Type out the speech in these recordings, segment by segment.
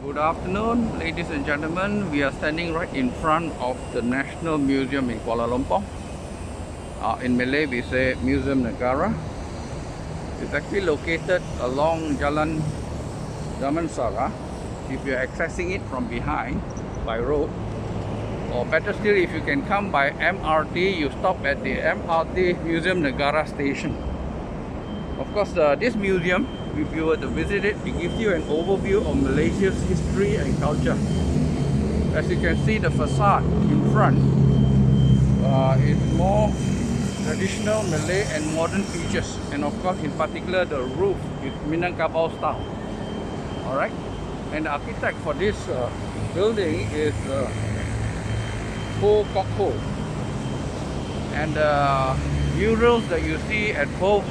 Good afternoon, ladies and gentlemen. We are standing right in front of the National Museum in Kuala Lumpur. In Malay, we say Museum Negara. It's actually located along Jalan Damansara. If you're accessing it from behind by road, or better still, if you can come by MRT, you stop at the MRT Museum Negara station. Of course, this museum, if you were to visit it, it gives you an overview of Malaysia's history and culture. As you can see, the facade in front is more traditional Malay and modern features, and of course, in particular, the roof is Minangkabau style. Alright, and the architect for this building is Ho Kok Ho, and the murals that you see at both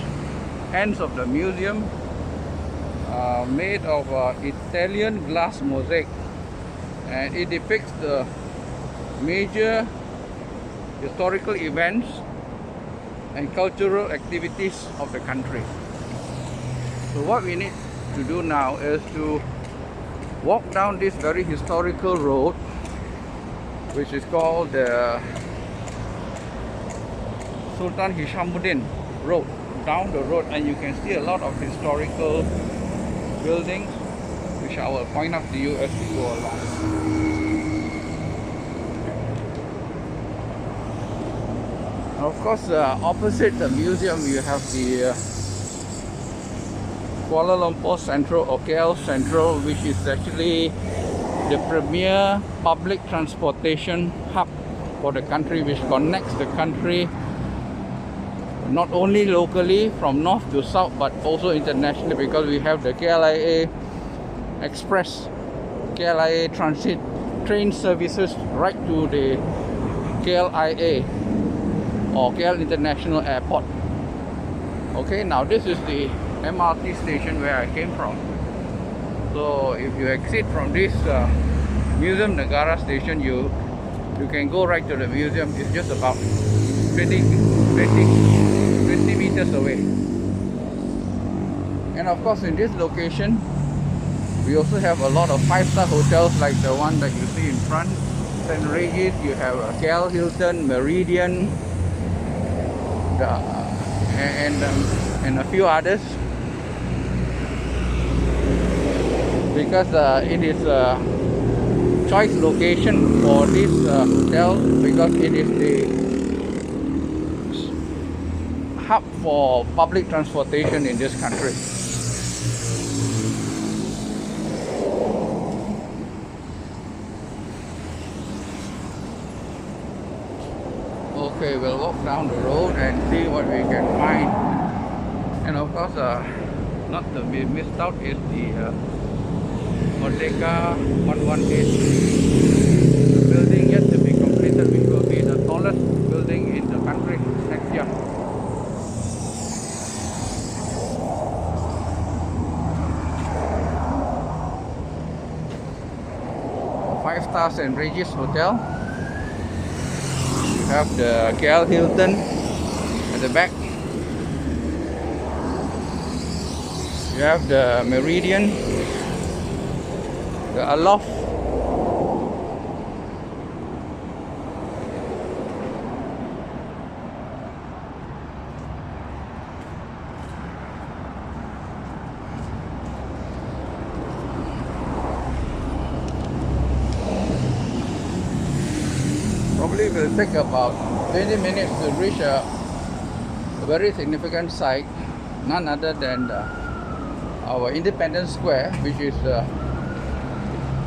ends of the museum made of Italian glass mosaic, and it depicts the major historical events and cultural activities of the country. So what we need to do now is to walk down this very historical road, which is called the Sultan Hishamuddin Road. Down the road, and you can see a lot of historical buildings, which I will point out to you as we go along. Of course, opposite the museum, you have the Kuala Lumpur Central, or KL Central, which is actually the premier public transportation hub for the country, which connects the country not only locally from north to south, but also internationally, because we have the KLIA Express, KLIA Transit train services right to the KLIA or KL International Airport. Okay, now this is the MRT station where I came from. So if you exit from this Museum Negara station, you can go right to the museum. It's just about 20 meters away. And of course, in this location, we also have a lot of 5-star hotels like the one that you see in front, St. Regis. You have KL Hilton, Meridian, and a few others, because it is a choice location for this hotel, because it is the hub for public transportation in this country. Okay, we'll walk down the road and see what we can find. And of course, not to be missed out is the Merdeka 118. The building yet to be completed, which will be the tallest building in the country next year. 5-star St. Regis Hotel. You have the KL Hilton at the back. You have the Meridian, the Aloft, probably will take about 20 minutes to reach a very significant site, none other than our Independence Square, which is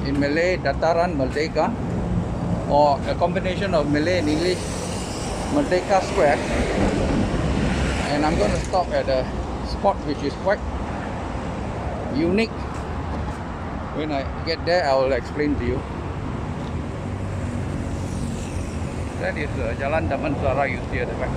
in Malay Dataran Merdeka, or a combination of Malay and English, Merdeka Square. And I'm going to stop at a spot which is quite unique. When I get there, I will explain to you. That is Jalan Damansara you see at the back.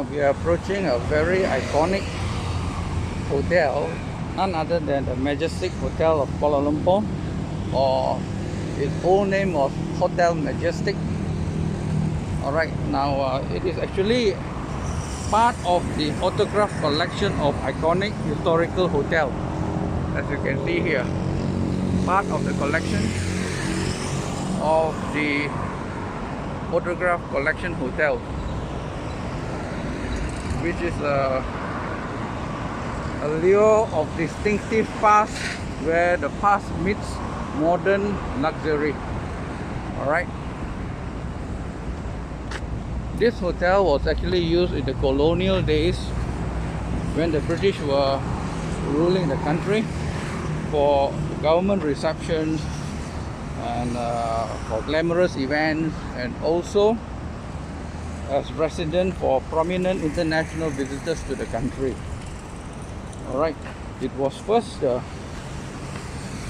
Now we are approaching a very iconic hotel, none other than the Majestic Hotel of Kuala Lumpur, or its old name was Hotel Majestic. Alright, now it is actually part of the autograph collection of iconic historical hotel. As you can see here, part of the collection of the autograph collection hotel, which is a lure of distinctive past, where the past meets modern luxury. Alright, this hotel was actually used in the colonial days when the British were ruling the country, for government receptions and for glamorous events, and also as resident for prominent international visitors to the country. Alright, it was first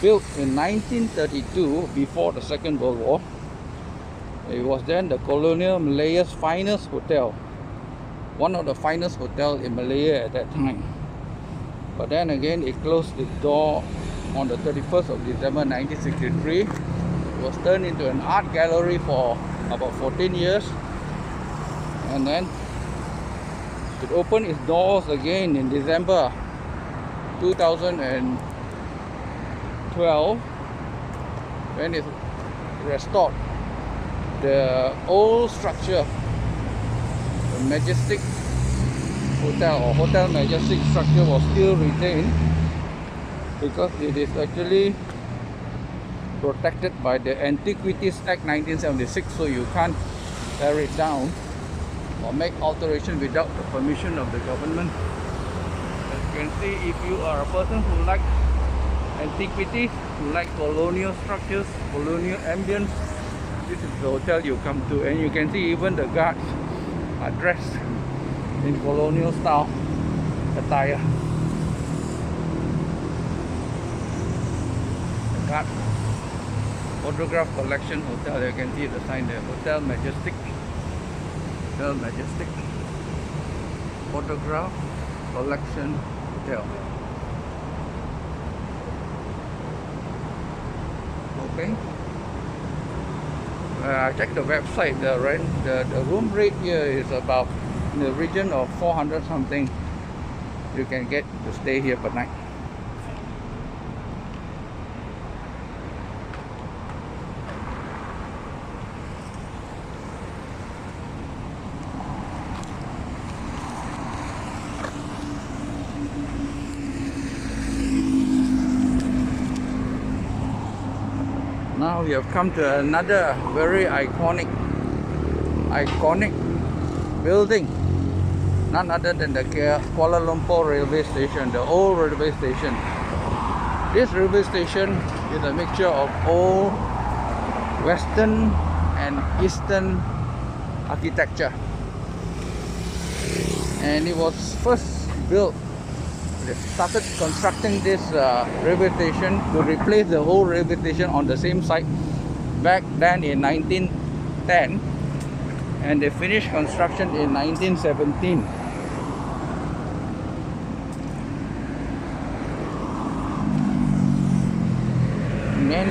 built in 1932, before the Second World War. It was then the colonial Malaya's finest hotel, one of the finest hotels in Malaya at that time. But then again, it closed its door on the 31st of December 1963. It was turned into an art gallery for about 14 years, and then it opened its doors again in December 2012 when it restored the old structure, the Majestic Hotel, or Hotel Majestic structure, was still retained, because it is actually protected by the Antiquities Act 1976, so you can't tear it down or make alteration without the permission of the government. As you can see, if you are a person who likes antiquities, who like colonial structures, colonial ambience, this is the hotel you come to. And you can see even the guards are dressed in colonial style attire. The guard autograph collection hotel, you can see the sign there, Hotel Majestic. Hotel Majestic autograph collection hotel. Okay. I checked the website. The room rate here is about in the region of 400 something. You can get to stay here per night. Now we have come to another very iconic building, none other than the Kuala Lumpur Railway Station, the old railway station. This railway station is a mixture of old Western and Eastern architecture, and it was first built. They started constructing this railway station to replace the whole railway station on the same site back then in 1910, and they finished construction in 1917. And then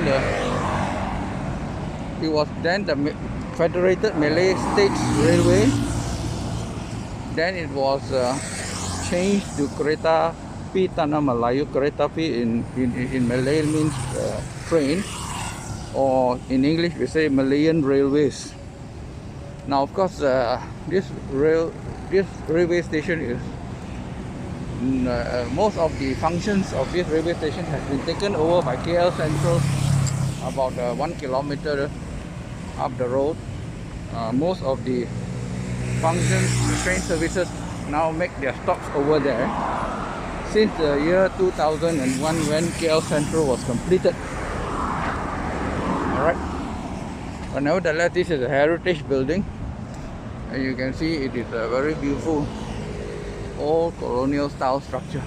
it was then the Federated Malay States Railway. Then it was changed to Kereta Api Tanah Melayu. Kereta Api in Malay means train, or in English we say Malayan Railways. Now of course this railway station is most of the functions of this railway station has been taken over by KL Central, about 1 kilometer up the road. Most of the functions, the train services, now make their stops over there since the year 2001, when KL Central was completed. Alright, but nevertheless, this is a heritage building, and you can see it is a very beautiful old colonial style structure.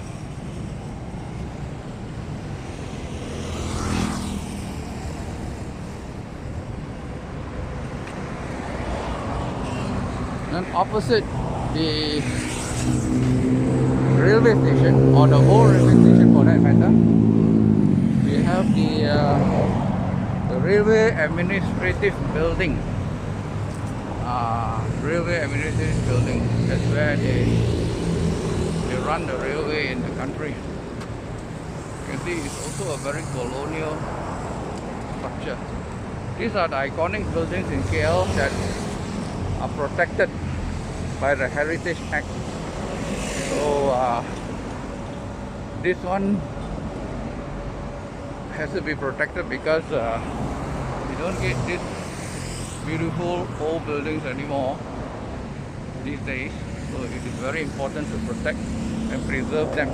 And opposite the railway station, or the whole railway station for that matter, we have the railway administrative building. Railway administrative building. That's where they run the railway in the country. You can see it's also a very colonial structure. These are the iconic buildings in KL that are protected by the Heritage Act. So this one has to be protected because you don't get these beautiful old buildings anymore these days. So it is very important to protect and preserve them.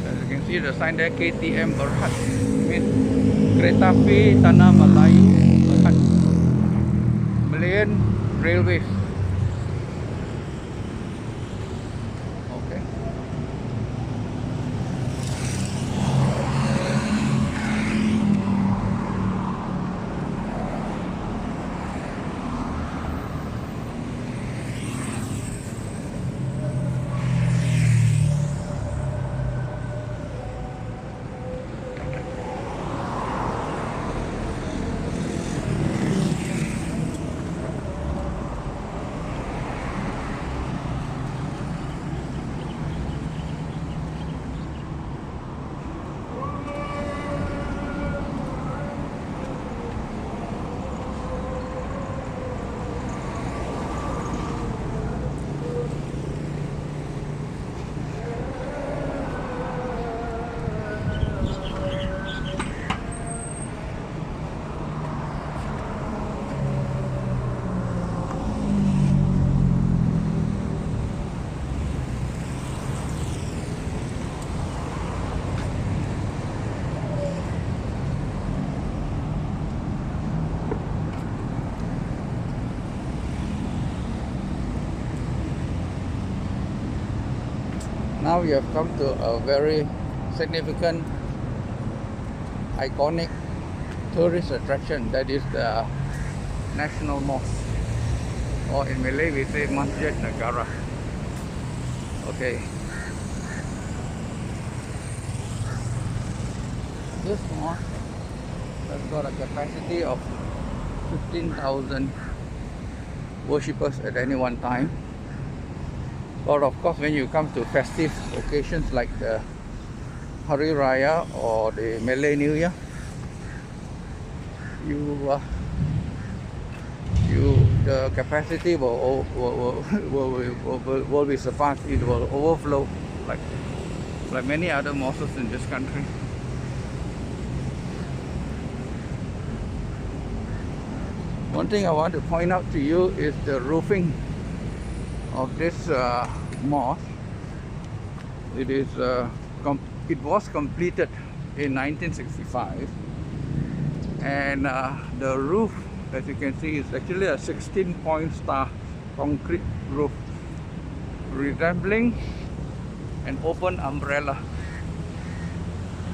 As you can see the sign there, KTM Berhad, means Kereta Api Tanah Melayu Berhad, Malayan Railways. Okay. Now we have come to a very significant, iconic tourist attraction, that is the National Mosque, or in Malay we say Masjid Negara. Okay. This mosque has got a capacity of 15,000 worshippers at any one time. But of course, when you come to festive occasions like the Hari Raya or the Malay New Year, the capacity will be surpassed. It will overflow like many other mosques in this country. One thing I want to point out to you is the roofing of this mosque. It was completed in 1965, and the roof, as you can see, is actually a 16-point star concrete roof resembling an open umbrella.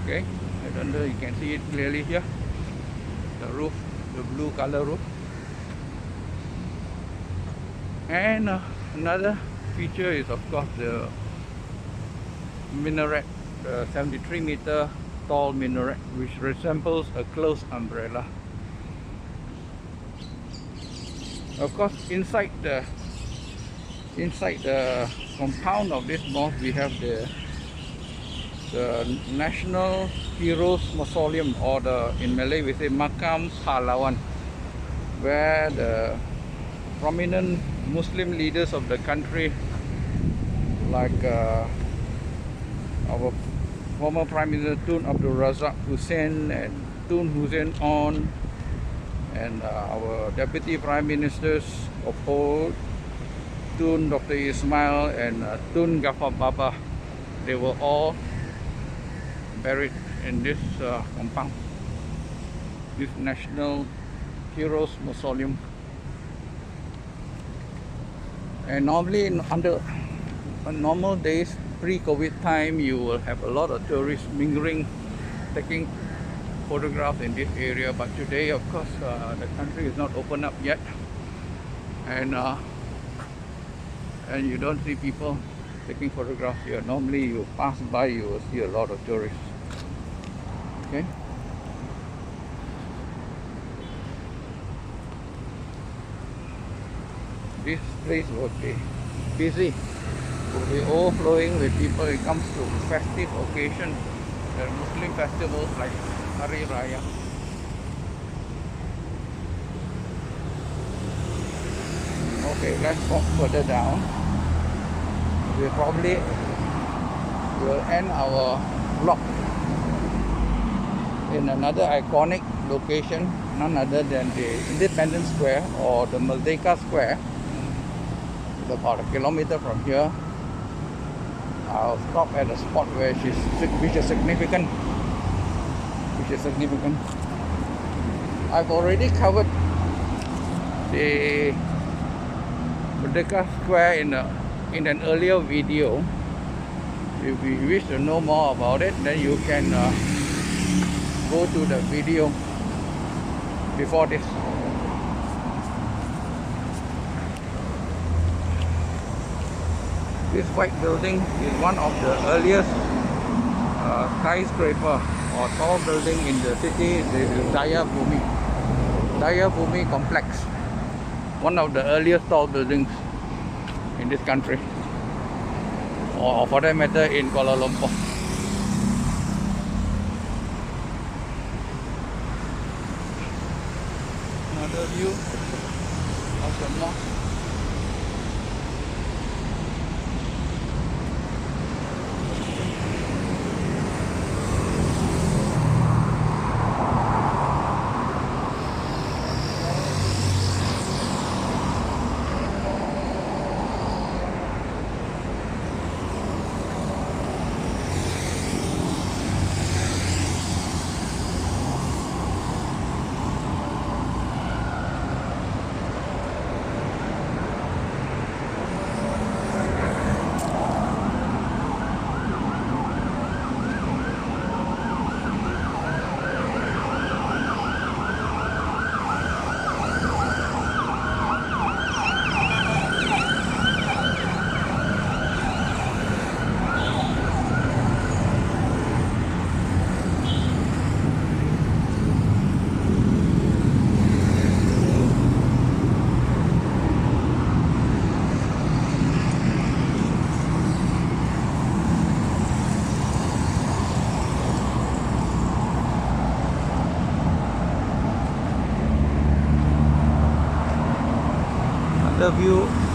Okay, I don't know, you can see it clearly here, the roof, the blue color roof. And another feature is of course the minaret, the 73-meter tall minaret, which resembles a closed umbrella. Of course, inside the compound of this mosque, we have the National Heroes Mausoleum, or in Malay we say Makam Pahlawan, where the prominent Muslim leaders of the country, like our former Prime Minister Tun Abdul Razak Hussein and Tun Hussein On, and our Deputy Prime Ministers of old, Tun Dr. Ismail and Tun Ghaffar Baba, they were all buried in this compound, this National Heroes Mausoleum. And normally on normal days, pre-COVID time, you will have a lot of tourists mingling, taking photographs in this area, but today of course the country is not open up yet, and you don't see people taking photographs here. Normally you pass by, you will see a lot of tourists. Okay. This place will be busy, will be overflowing with people. It comes to festive occasions, Muslim festivals like Hari Raya. Okay, let's walk further down. We probably will end our vlog in another iconic location, none other than the Independence Square or the Merdeka Square. It's about 1 kilometer from here. I'll stop at a spot which is significant. I've already covered the Merdeka Square in an earlier video. If you wish to know more about it, then you can go to the video before this. This white building is one of the earliest skyscraper or tall building in the city. This is Daya Bhumi complex, one of the earliest tall buildings in this country, or for that matter in Kuala Lumpur. Another view of the mosque.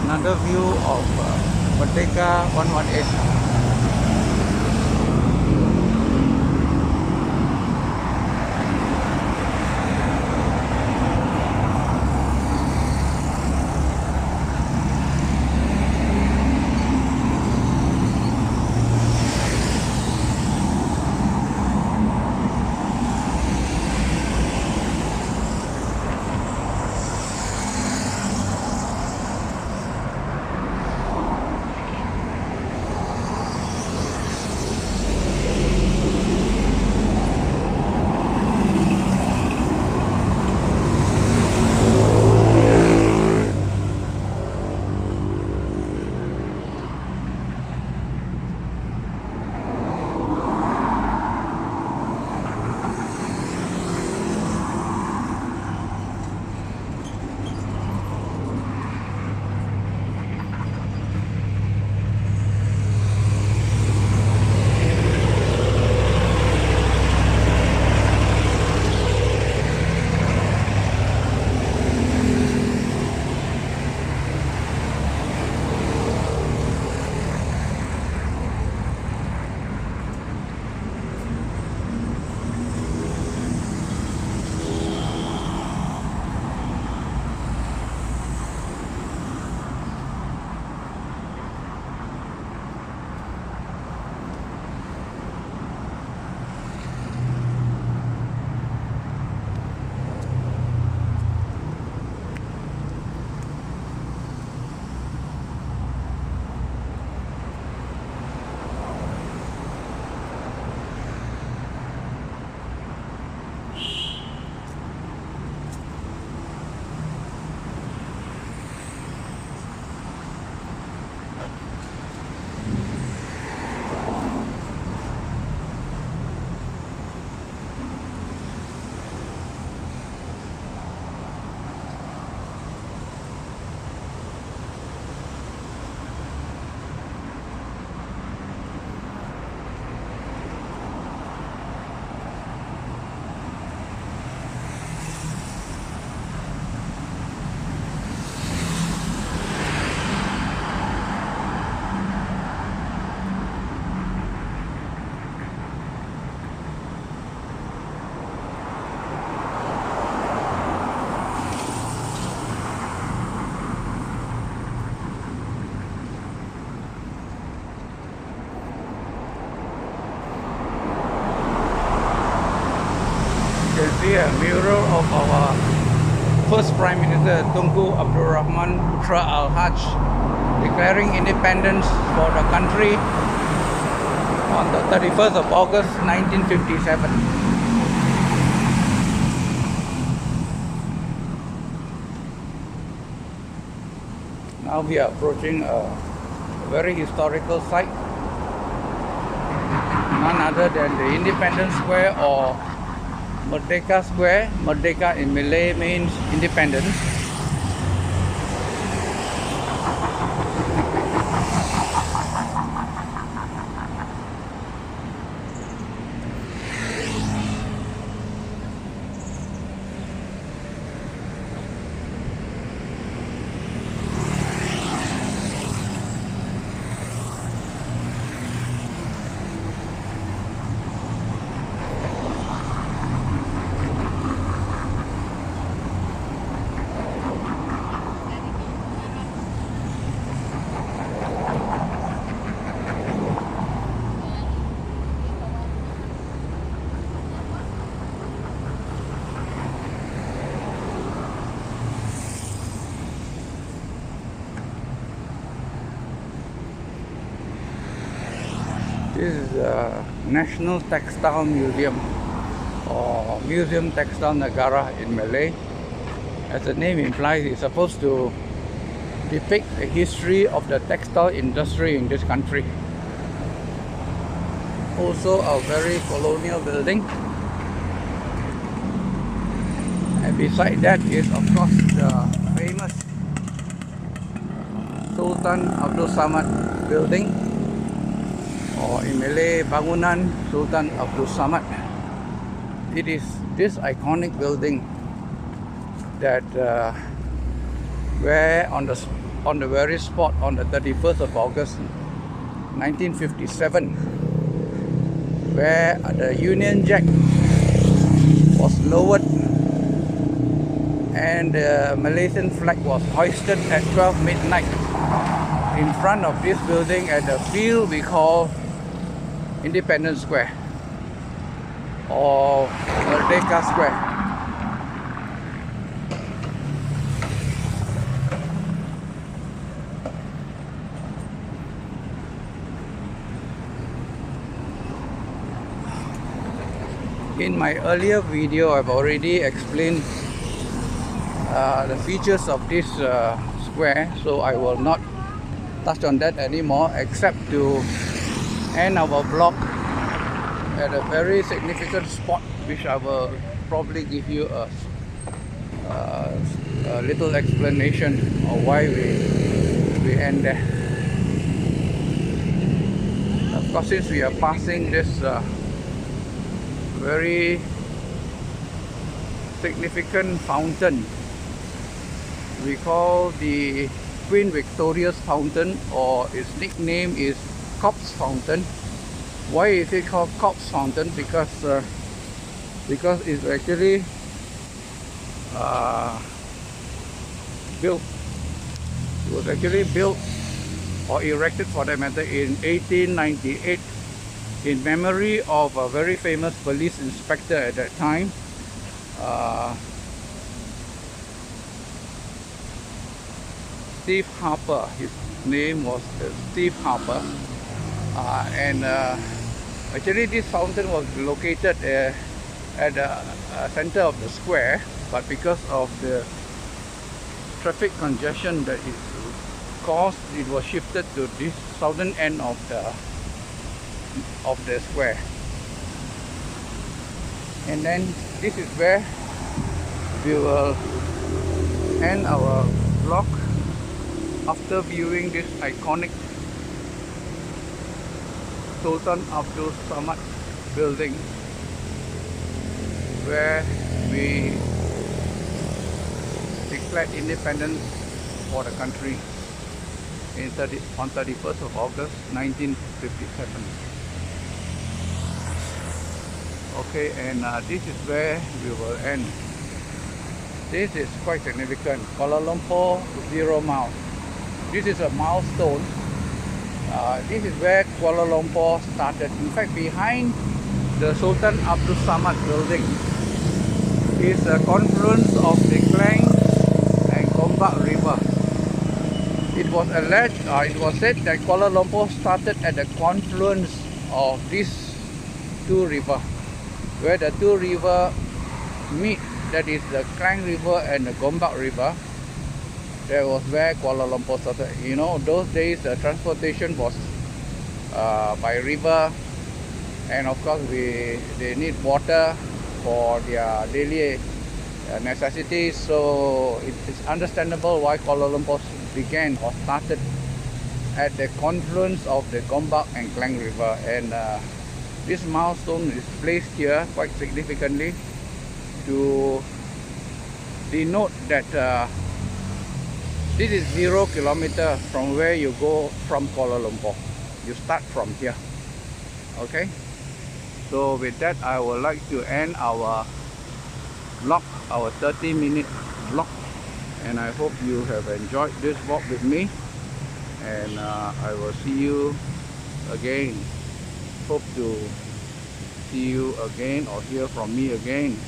Another view of Merdeka 118. funeral of our first Prime Minister Tunku Abdul Rahman Putra Al-Hajj, declaring independence for the country on the 31st of August 1957. Now we are approaching a very historical site, none other than the Independence Square or Merdeka Square. Merdeka in Malay means independence. This is the National Textile Museum, or Museum Textile Negara in Malay. As the name implies, it's supposed to depict the history of the textile industry in this country. Also a very colonial building. And beside that is of course the famous Sultan Abdul Samad building, or in Malay, Bangunan Sultan Abdul Samad. It is this iconic building that where on the very spot on the 31st of August 1957, where the Union Jack was lowered and the Malaysian flag was hoisted at 12 midnight in front of this building at the field we call Independence Square or Merdeka Square. In my earlier video, I've already explained the features of this square, so I will not touch on that anymore, except to end our vlog at a very significant spot, which I will probably give you a little explanation of why we end there. Of course, since we are passing this very significant fountain, we call the Queen Victoria's Fountain, or its nickname is Corpse Fountain. Why is it called Corpse Fountain? Because it's actually built. It was actually built or erected, for that matter, in 1898 in memory of a very famous police inspector at that time, Steve Harper. His name was Steve Harper, and actually this fountain was located at the center of the square, but because of the traffic congestion that it caused, it was shifted to this southern end of the square. And then this is where we will end our vlog after viewing this iconic Sultan Abdul Samad building, where we declared independence for the country on 31st of August 1957. Okay, and this is where we will end. This is quite significant. Kuala Lumpur Zero Mile. This is a milestone. This is where Kuala Lumpur started. In fact, behind the Sultan Abdul Samad building is a confluence of the Klang and Gombak River. It was alleged, it was said that Kuala Lumpur started at the confluence of these two rivers, where the two rivers meet, that is the Klang River and the Gombak River. That was where Kuala Lumpur started. You know, those days the transportation was by river, and of course they need water for their daily necessities. So it is understandable why Kuala Lumpur began or started at the confluence of the Gombak and Klang River. And this milestone is placed here quite significantly to denote that this is 0 kilometer from where you go from Kuala Lumpur. You start from here. Okay, so with that I would like to end our vlog, our 30-minute vlog, and I hope you have enjoyed this walk with me, and I will see you again. Hope to see you again or hear from me again